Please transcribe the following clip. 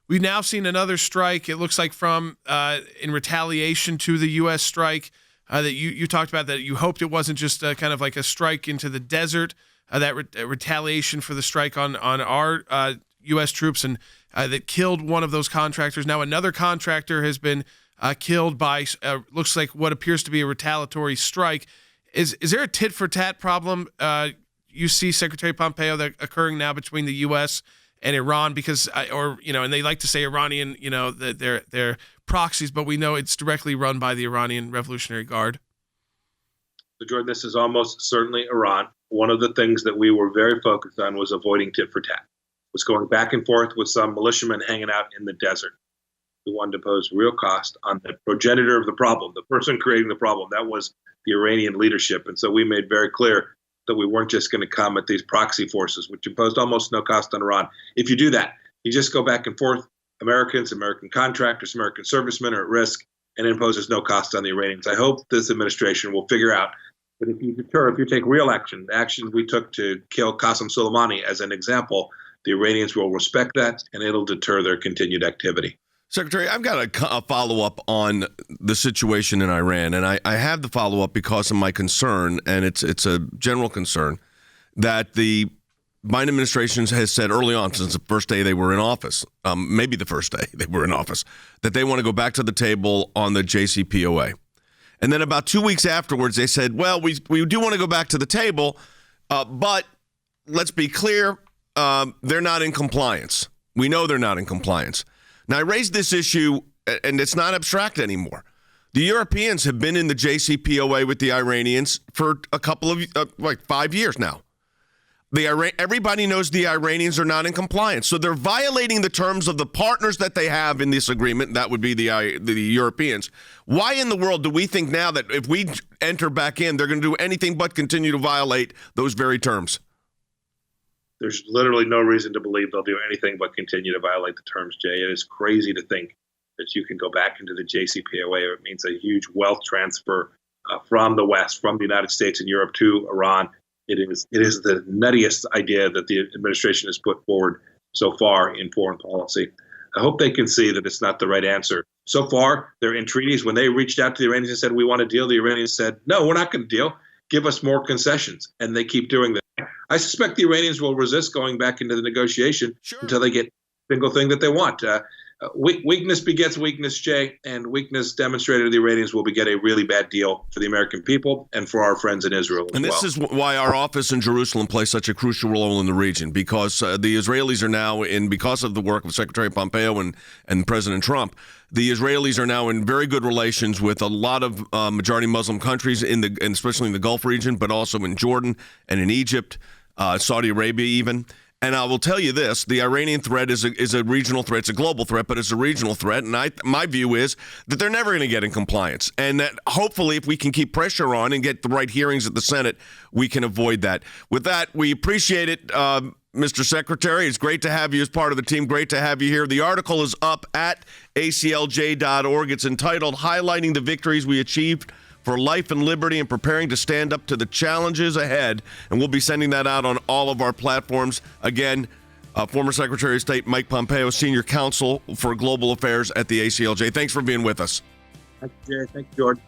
We've now seen another strike, it looks like, from in retaliation to the U.S. strike that you talked about, that you hoped it wasn't just kind of like a strike into the desert, that retaliation for the strike on our U.S. troops, and that killed one of those contractors. Now another contractor has been killed by looks like what appears to be a retaliatory strike. Is there a tit-for-tat problem you see, Secretary Pompeo, that occurring now between the U.S. and Iran? Because, and they like to say Iranian, that they're proxies, but we know it's directly run by the Iranian Revolutionary Guard. So, Jordan, this is almost certainly Iran. One of the things that we were very focused on was avoiding tit-for-tat, was going back and forth with some militiamen hanging out in the desert. We wanted to pose real cost on the progenitor of the problem, the person creating the problem. That was the Iranian leadership. And so we made very clear that we weren't just going to come at these proxy forces, which imposed almost no cost on Iran. If you do that, you just go back and forth. Americans, American contractors, American servicemen are at risk, and it imposes no cost on the Iranians. I hope this administration will figure out that if you take real action, the action we took to kill Qasem Soleimani as an example, the Iranians will respect that, and it'll deter their continued activity. Secretary, I've got a follow-up on the situation in Iran, and I have the follow-up because of my concern, and it's a general concern, that the Biden administration has said early on, since the first day they were in office, maybe the first day they were in office, that they want to go back to the table on the JCPOA. And then about 2 weeks afterwards, they said, well, we do want to go back to the table, but let's be clear, they're not in compliance. We know they're not in compliance. Now, I raised this issue, and it's not abstract anymore. The Europeans have been in the JCPOA with the Iranians for a couple of, 5 years now. Everybody knows the Iranians are not in compliance. So they're violating the terms of the partners that they have in this agreement. That would be the Europeans. Why in the world do we think now that if we enter back in, they're going to do anything but continue to violate those very terms? There's literally no reason to believe they'll do anything but continue to violate the terms, Jay. It is crazy to think that you can go back into the JCPOA. It means a huge wealth transfer from the West, from the United States and Europe to Iran. It is the nuttiest idea that the administration has put forward so far in foreign policy. I hope they can see that it's not the right answer. So far, they're in treaties. When they reached out to the Iranians and said, we want a deal, the Iranians said, no, we're not going to deal. Give us more concessions. And they keep doing that. I suspect the Iranians will resist going back into the negotiation until they get a single thing that they want. Weakness begets weakness, Jay, and weakness demonstrated to the Iranians will get a really bad deal for the American people and for our friends in Israel as well. And this is why our office in Jerusalem plays such a crucial role in the region, because the Israelis are now because of the work of Secretary Pompeo and President Trump, the Israelis are now in very good relations with a lot of majority Muslim countries, and especially in the Gulf region, but also in Jordan and in Egypt, Saudi Arabia even. And I will tell you this, the Iranian threat is a regional threat. It's a global threat, but it's a regional threat. And my view is that they're never going to get in compliance. And that hopefully if we can keep pressure on and get the right hearings at the Senate, we can avoid that. With that, we appreciate it, Mr. Secretary. It's great to have you as part of the team. Great to have you here. The article is up at ACLJ.org. It's entitled Highlighting the Victories We Achieved for Life and Liberty and Preparing to Stand Up to the Challenges Ahead. And we'll be sending that out on all of our platforms. Again, former Secretary of State Mike Pompeo, Senior Counsel for Global Affairs at the ACLJ. Thanks for being with us. Thank you, Jay. Thank you, Jordan.